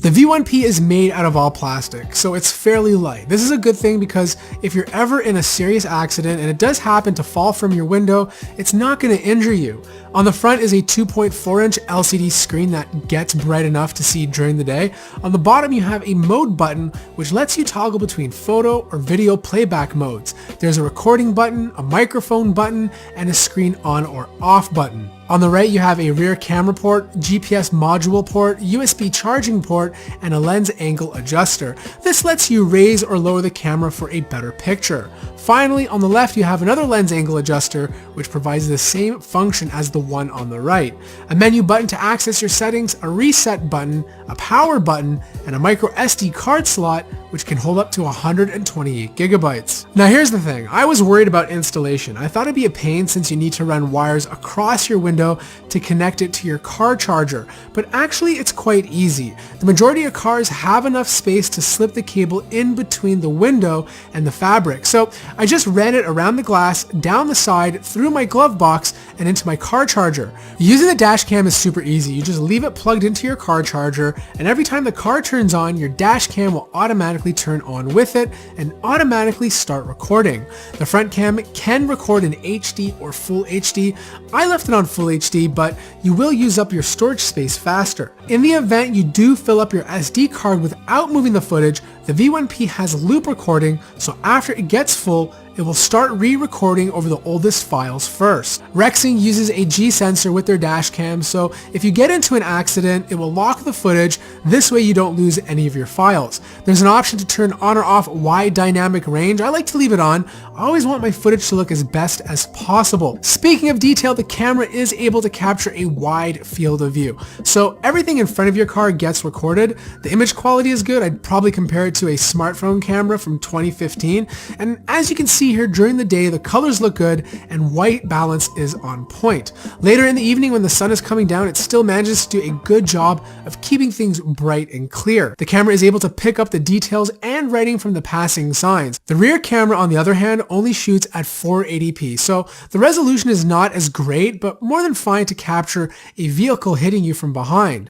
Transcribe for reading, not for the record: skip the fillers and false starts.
The V1P is made out of all plastic, so it's fairly light. This is a good thing because if you're ever in a serious accident and it does happen to fall from your window, it's not going to injure you. On the front is a 2.4-inch LCD screen that gets bright enough to see during the day. On the bottom you have a mode button which lets you toggle between photo or video playback modes. There's a recording button, a microphone button, and a screen on or off button. On the right you have a rear camera port, GPS module port, USB charging port, and a lens angle adjuster. This lets you raise or lower the camera for a better picture. Finally, on the left you have another lens angle adjuster which provides the same function as the one on the right. A menu button to access your settings, a reset button, a power button, and a micro SD card slot which can hold up to 128 gigabytes. Now here's the thing, I was worried about installation. I thought it'd be a pain since you need to run wires across your window to connect it to your car charger, but actually it's quite easy. The majority of cars have enough space to slip the cable in between the window and the fabric. So I just ran it around the glass, down the side, through my glove box, and into my car charger. Using the dash cam is super easy. You just leave it plugged into your car charger, and every time the car turns on, your dash cam will automatically turn on with it and automatically start recording. The front cam can record in HD or Full HD. I left it on Full HD, but you will use up your storage space faster. In the event you do fill up your SD card without moving the footage, the V1P has loop recording, so after it gets full, it will start re-recording over the oldest files first. Rexing uses a G-sensor with their dash cam, so if you get into an accident, it will lock the footage. This way you don't lose any of your files. There's an option to turn on or off wide dynamic range. I like to leave it on. I always want my footage to look as best as possible. Speaking of detail, the camera is able to capture a wide field of view. So everything in front of your car gets recorded. The image quality is good. I'd probably compare it to a smartphone camera from 2015. And as you can see here, during the day, the colors look good and white balance is on point. Later in the evening when the sun is coming down, it still manages to do a good job of keeping things bright and clear. The camera is able to pick up the details and writing from the passing signs. The rear camera, on the other hand, only shoots at 480p, so the resolution is not as great, but more than fine to capture a vehicle hitting you from behind.